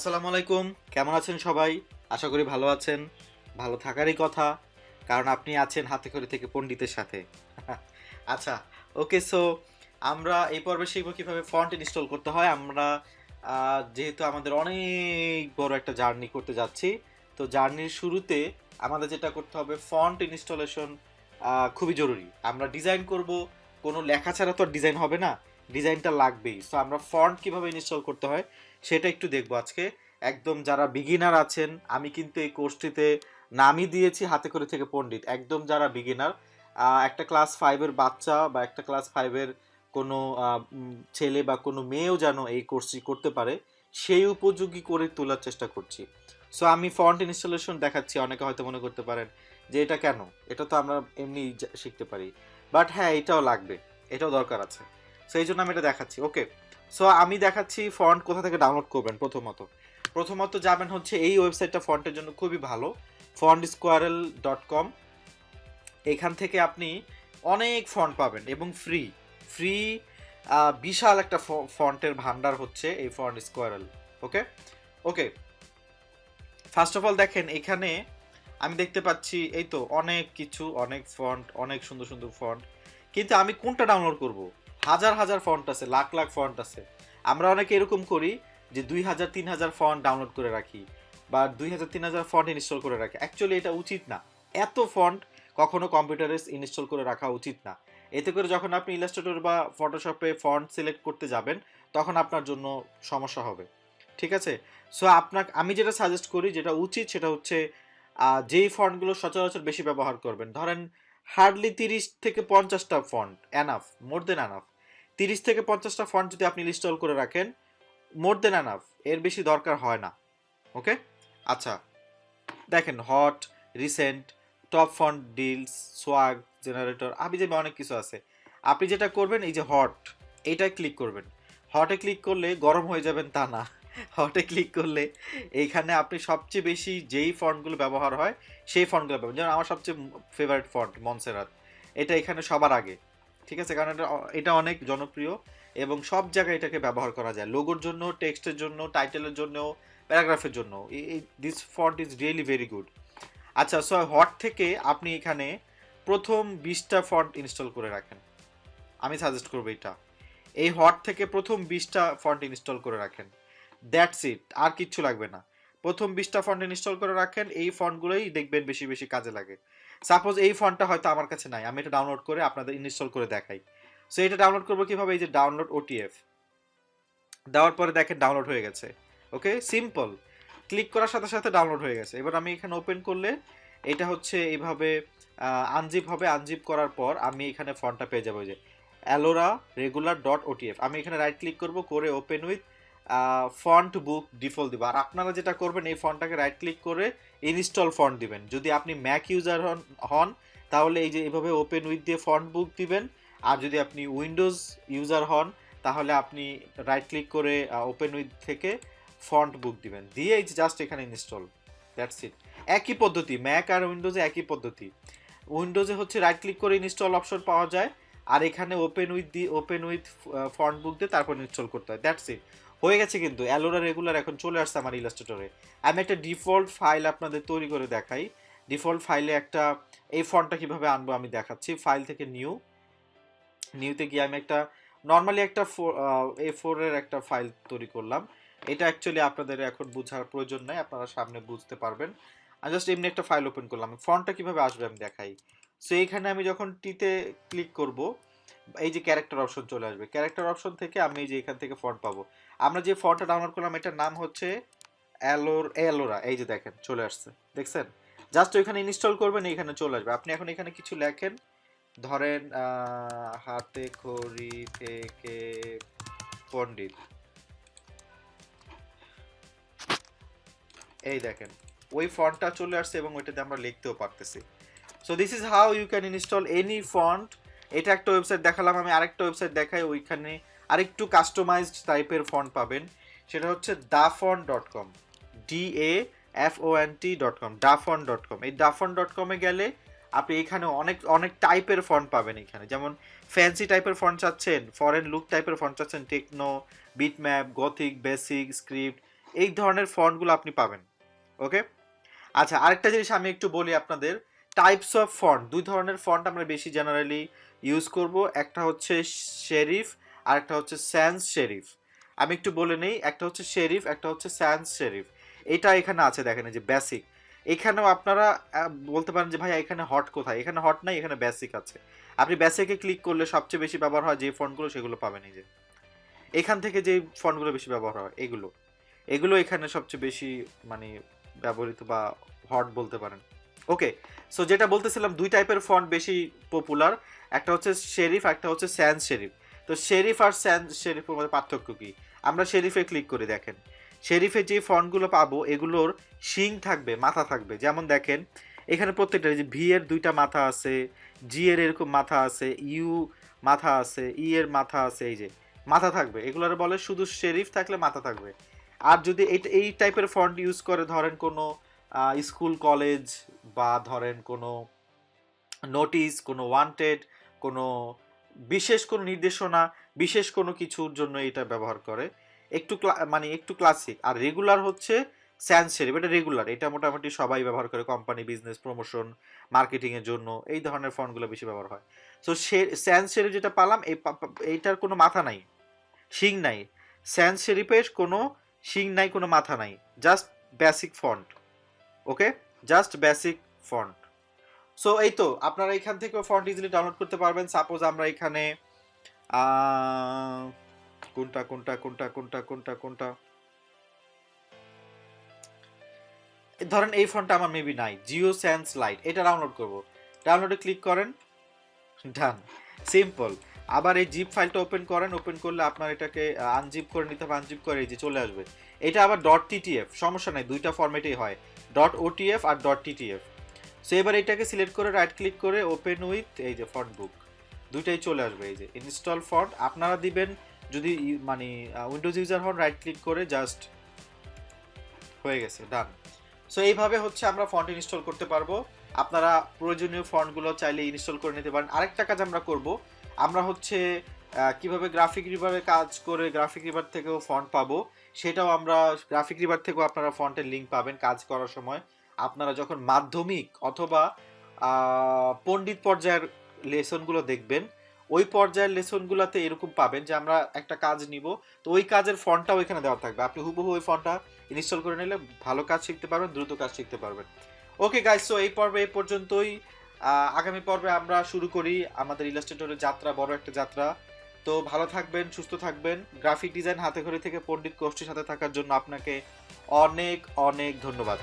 আসসালামু আলাইকুম। কেমন আছেন সবাই? আশা করি ভালো আছেন। ভালো থাকারই কথা, কারণ আপনি আছেন হাতেখড়ি থেকে পণ্ডিতের সাথে। আচ্ছা, ওকে। সো আমরা এই পর্বে শিখব কিভাবে ফন্ট ইনস্টল করতে হয়। আমরা যেহেতু আমাদের অনেক বড় একটা জার্নি করতে যাচ্ছি, তো জার্নির শুরুতে আমাদের যেটা করতে হবে, ফন্ট ইনস্টলেশন খুবই জরুরি। আমরা ডিজাইন করব, কোনো লেখা ছাড়া তো আর ডিজাইন হবে না, ডিজাইনটা লাগবেই। সো আমরা ফন্ট কিভাবে ইনস্টল করতে হয় সেটা একটু দেখবো আজকে। একদম যারা বিগিনার আছেন, আমি কিন্তু এই কোর্সটিতে নামই দিয়েছি হাতেখড়ি থেকে পণ্ডিত। একদম যারা বিগিনার, একটা ক্লাস ফাইভের বাচ্চা বা একটা ক্লাস ফাইভের কোনো ছেলে বা কোনো মেয়েও যেন এই কোর্সটি করতে পারে, সেই উপযোগী করে তোলার চেষ্টা করছি। সো আমি ফন্ট ইনস্টলেশন দেখাচ্ছি। অনেকে হয়তো মনে করতে পারেন যে এটা কেন, এটা তো আমরা এমনি শিখতে পারি, বাট হ্যাঁ, এটাও লাগবে, এটাও দরকার আছে। সো এই জন্য আমি এটা দেখাচ্ছি। ওকে, সো আমি দেখাচ্ছি ফন্ট কোথা থেকে ডাউনলোড করবেন। প্রথমত যাবেন হচ্ছে এই ওয়েবসাইটটা ফন্টের জন্য খুবই ভালো, fontsquirrel.com। এখান থেকে আপনি অনেক ফন্ট পাবেন এবং ফ্রি ফ্রি বিশাল একটা ফন্টের ভান্ডার হচ্ছে এই font squirrel. Okay okay, first of all দেখেন এখানে আমি দেখতে পাচ্ছি এই তো অনেক কিছু, অনেক ফন্ট, অনেক সুন্দর সুন্দর ফন্ট। কিন্তু আমি কোনটা ডাউনলোড করব? হাজার হাজার ফন্ট আছে, লাখ লাখ ফন্ট আছে। আমরা অনেকে এরকম করি যে 2000-3000 ফন্ট ডাউনলোড করে রাখি বা 2000-3000 ফন্ট ইনস্টল করে রাখি। অ্যাকচুয়ালি এটা উচিত না। এত ফন্ট কখনো কম্পিউটারে ইনস্টল করে রাখা উচিত না। এতে করে যখন আপনি ইলাস্ট্রেটর বা ফটোশপে ফন্ট সিলেক্ট করতে যাবেন, তখন আপনার জন্য সমস্যা হবে। ঠিক আছে? সো আমি যেটা সাজেস্ট করি, যেটা উচিত, সেটা হচ্ছে যেই ফন্টগুলো সচরাচর বেশি ব্যবহার করবেন। ধরেন হার্ডলি 30 থেকে 50টা ফন্ট এনাফ, মোর দেন এনাফ। 30 থেকে 50টা ফন্ট যদি আপনি ইনস্টল করে রাখেন, মোর দেন এনাফ, এর বেশি দরকার হয় না। ওকে, আচ্ছা, দেখেন hot, recent, top font deals, swag, generator, আবি যাবে অনেক কিছু আছে। আপনি যেটা করবেন, এই যে হট, এইটায় ক্লিক করবেন। হটে ক্লিক করলে গরম হয়ে যাবেন তা না। হটে ক্লিক করলে এইখানে আপনি সবচেয়ে বেশি যেই ফন্টগুলো ব্যবহার হয় সেই ফন্টগুলো পাবেন। যেমন আমার সবচেয়ে ফেভারিট ফন্ট মনসেরাত, এটা এখানে সবার আগে। ঠিক আছে, কারণ এটা অনেক জনপ্রিয় এবং সব জায়গায় এটাকে ব্যবহার করা যায়, লোগোর জন্য, টেক্সটের জন্য, টাইটেলের জন্য, প্যারাগ্রাফের জন্য। This font is really very good. আচ্ছা, সো হট থেকে আপনি এখানে প্রথম 20টা ফন্ট ইনস্টল করে রাখেন। আমি সাজেস্ট করবো এটা। এই হট থেকে প্রথম 20টা ফন্ট ইনস্টল করে রাখেন। দ্যাটস ইট, আর কিচ্ছু লাগবে না। প্রথম 20টা ফন্ট ইনস্টল করে রাখেন, এই ফন্টগুলোই দেখবেন বেশি বেশি কাজে লাগে। সাপোজ এই ফন্টটা হয়তো আমার কাছে নাই, আমি এটা ডাউনলোড করে আপনাদের ইনস্টল করে দেখাই। সো এটা ডাউনলোড করবো কিভাবে? এই যে ডাউনলোড ওটিএফ দেওয়ার পরে দেখেন ডাউনলোড হয়ে গেছে। ওকে, সিম্পল, ক্লিক করার সাথে সাথে ডাউনলোড হয়ে গেছে। এবার আমি এখানে ওপেন করলে এটা হচ্ছে এইভাবে আনজিপ হবে। আনজিপ করার পর আমি এখানে ফন্টটা পেয়ে যাবো, যে অ্যালোরা রেগুলার ডট ওটিএফ। আমি এখানে রাইট ক্লিক করব, করে open with font book default দিব। আর আপনারা যেটা করবেন, এই ফন্টটাকে রাইট ক্লিক করে ইনস্টল ফন্ট দিবেন। যদি আপনি ম্যাক ইউজার হন তাহলে এই যে এইভাবে ওপেন উইথ দিয়ে ফন্ট বুক দিবেন। আর যদি আপনি উইন্ডোজ ইউজার হন তাহলে আপনি রাইট ক্লিক করে ওপেন উইথ থেকে ফন্ট বুক দিবেন, দিয়ে এই যে জাস্ট এখানে ইনস্টল। That's it. একই পদ্ধতি, ম্যাক আর উইন্ডোজে একই পদ্ধতি। উইন্ডোজে হচ্ছে রাইট ক্লিক করে ইনস্টল অপশন পাওয়া যায়, আর এখানে ওপেন উইথ ফন্ট বুক দিয়ে তারপর ইনস্টল করতে হয়। দ্যাটস ইট, হয়ে গেছে। কিন্তু অ্যালোরা রেগুলার এখন চলে আসছে আমার ইলাস্ট্রেটরে। আমি একটা ডিফল্ট ফাইল আপনাদের তৈরি করে দেখাই। ডিফল্ট ফাইলে একটা, এই ফন্টটা কিভাবে আনবো আমি দেখাচ্ছি। ফাইল থেকে নিউতে গিয়ে আমি একটা নর্মালি একটা A4 এর একটা ফাইল তৈরি করলাম। এটা অ্যাকচুয়ালি আপনাদের এখন বোঝার প্রয়োজন নাই, আপনারা সামনে বুঝতে পারবেন। আমি জাস্ট এমনি একটা ফাইল ওপেন করলাম। ফন্টটা কিভাবে আসবে আমি দেখাই। সো এইখানে আমি যখন টিতে ক্লিক করব, এই যে ক্যারেক্টার অপশন চলে আসবে। ক্যারেক্টার অপশন থেকে আমি এই যে এখান থেকে ফন্ট পাবো। আমরা যে ফন্টটা ডাউনলোড করলাম এটার নাম হচ্ছে অ্যালোরা। এই যে দেখেন চলে আসছে, দেখছেন? জাস্ট ওইখানে ইনস্টল করবেন, এইখানে চলে আসবে। আপনি এখন এখানে কিছু লেখেন, ধরেন হাতে খড়ি থেকে পণ্ডিত, এই দেখেন ওই ফন্টটা চলে আসছে এবং ওইটাতে আমরা লিখতেও পারতেছি। So this is how you can install any font. এটা একটা ওয়েবসাইট দেখালাম, আমি আরেকটা ওয়েবসাইট দেখাই, ওইখানে আরেকটু কাস্টমাইজড টাইপের ফন্ট পাবেন। সেটা হচ্ছে dafont.com, DAFONT.com, dafont.com। এই dafont.com-এ গেলে আপনি এখানে অনেক অনেক টাইপের ফন্ট পাবেন। এখানে যেমন ফ্যান্সি টাইপের ফন্ট চাচ্ছেন, ফরেন লুক টাইপের ফন্ট চাচ্ছেন, techno, bitmap, gothic, basic, script, এই ধরনের ফন্টগুলো আপনি পাবেন। ওকে, আচ্ছা আরেকটা জিনিস আমি একটু বলি আপনাদের, টাইপস অফ ফন্ট, দুই ধরনের ফন্ট আমরা বেশি জেনারেলি ইউজ করব, একটা হচ্ছে শেরিফ আর একটা হচ্ছে স্যান্স শেরিফ। আমি একটু বলে নেই, একটা হচ্ছে শেরিফ, একটা হচ্ছে স্যান্স শেরিফ। এটা এখানে আছে দেখেন, এই যে বেসিক, এখানেও আপনারা বলতে পারেন যে ভাই এখানে হট কোথায়, এখানে হট নাই, এখানে বেসিক আছে। আপনি বেসিকে ক্লিক করলে সবচেয়ে বেশি ব্যবহার হয় যে ফন্টগুলো সেগুলো পাবেন। এই যে এখান থেকে যে ফন্টগুলো বেশি ব্যবহার হয় এগুলো, এগুলো এখানে সবচেয়ে বেশি মানে ব্যবহৃত বা হট বলতে পারেন। ওকে, সো যেটা বলতেছিলাম দুই টাইপের ফন্ট বেশি পপুলার, একটা হচ্ছে শেরিফ, একটা হচ্ছে স্যান্স শেরিফ। তো শেরিফ আর স্যান্স শেরিফের মধ্যে পার্থক্য কি? আমরা শেরিফে ক্লিক করে দেখেন, শেরিফে যে ফন্টগুলো পাবো এগুলোর শিং থাকবে, মাথা থাকবে। যেমন দেখেন এখানে প্রত্যেকটা যে ভি এর দুইটা মাথা আছে, জি এর এরকম মাথা আছে, ইউ মাথা আছে, ই এর মাথা আছে, এই যে মাথা থাকবে, এগুলোর বলে শুধু শেরিফ থাকলে মাথা থাকবে। আর যদি এই টাইপের ফন্ট ইউজ করে ধরেন কোনো স্কুল কলেজ বা ধরেন কোনো নোটিশ, কোনো ওয়ান্টেড, কোনো বিশেষ কোনো নির্দেশনা, বিশেষ কোনো কিছুর জন্য এটা ব্যবহার করে, একটু মানে একটু ক্লাসিক। আর রেগুলার হচ্ছে স্যান্স শেরিফ, এটা রেগুলার, এটা মোটামুটি সবাই ব্যবহার করে, কোম্পানি, বিজনেস, প্রমোশন, মার্কেটিং এর জন্য এই ধরনের ফন্টগুলো বেশি ব্যবহার হয়। সো স্যান্স শেরিফ যেটা পালাম এইটার কোনো মাথা নাই, শিং নাই। স্যান্স শেরিফের কোনো শিং নাই, কোনো মাথা নাই, জাস্ট বেসিক ফন্ট। ওকে, জাস্ট বেসিক ফন্ট। সো এই তো আপনারা এখান থেকে ফন্ট ইজিলি ডাউনলোড করতে পারবেন। সাপোজ আমরা এখানে কোনটা কোনটা কোনটা কোনটা কোনটা কোনটা ধরেন এই ফন্টটা আমার মেবি নাই, জিও সেন্স লাইট, এটা ডাউনলোড করব। ডাউনলোডে ক্লিক করেন, ডান, সিম্পল। আবার এই জিপ ফাইলটা ওপেন করেন, ওপেন করলে আপনার এটাকে আনজিপ করে নিতে হবে, আনজিপ করে এই যে চলে আসবে। এটা আবার ডট টিটিএফ, সমস্যা নাই, দুইটা ফরম্যাটেই হয়, ডট ওটিএফ আর ডট টিটিএফ। সো এবার এটাকে সিলেক্ট করে রাইট ক্লিক করে ওপেন উইথ এই যে ফন্ট বুক, দুইটাই চলে আসবে। এই যে ইনস্টল ফন্ট আপনারা দিবেন যদি মানে উইন্ডোজ ইউজার হন, রাইট ক্লিক করে জাস্ট হয়ে গেছে, ডান। সো এইভাবে হচ্ছে আমরা ফন্ট ইনস্টল করতে পারবো। আপনারা প্রয়োজনীয় ফন্টগুলো চাইলে ইনস্টল করে নিতে পারেন। আরেকটা কাজ আমরা করব, আমরা হচ্ছে কিভাবে গ্রাফিক রিভারে কাজ করে গ্রাফিক রিভার থেকেও ফন্ট পাবো, সেটাও আমরা, গ্রাফিক রিভার থেকেও আপনারা ফন্টের লিঙ্ক পাবেন কাজ করার সময়। আপনারা যখন মাধ্যমিক অথবা পণ্ডিত পর্যায়ের লেসনগুলো দেখবেন, ওই পর্যায়ের লেসনগুলোতে এরকম পাবেন যে আমরা একটা কাজ নিব, তো ওই কাজের ফন্টটাও এখানে দেওয়া থাকবে, আপনি হুবহু ওই ফন্টটা ইনস্টল করে নিলে ভালো কাজ শিখতে পারবেন, দ্রুত কাজ শিখতে পারবেন। ওকে গাইস, সো এই পর্বে এই পর্যন্তই। আগামী পর্বে আমরা শুরু করি আমাদের ইলাস্ট্রেটরের যাত্রা, বড় একটা যাত্রা। তো ভালো থাকবেন, সুস্থ থাকবেন। গ্রাফিক ডিজাইন হাতে খড়ি থেকে পণ্ডিত কোর্সটির সাথে থাকার জন্য আপনাকে অনেক অনেক ধন্যবাদ।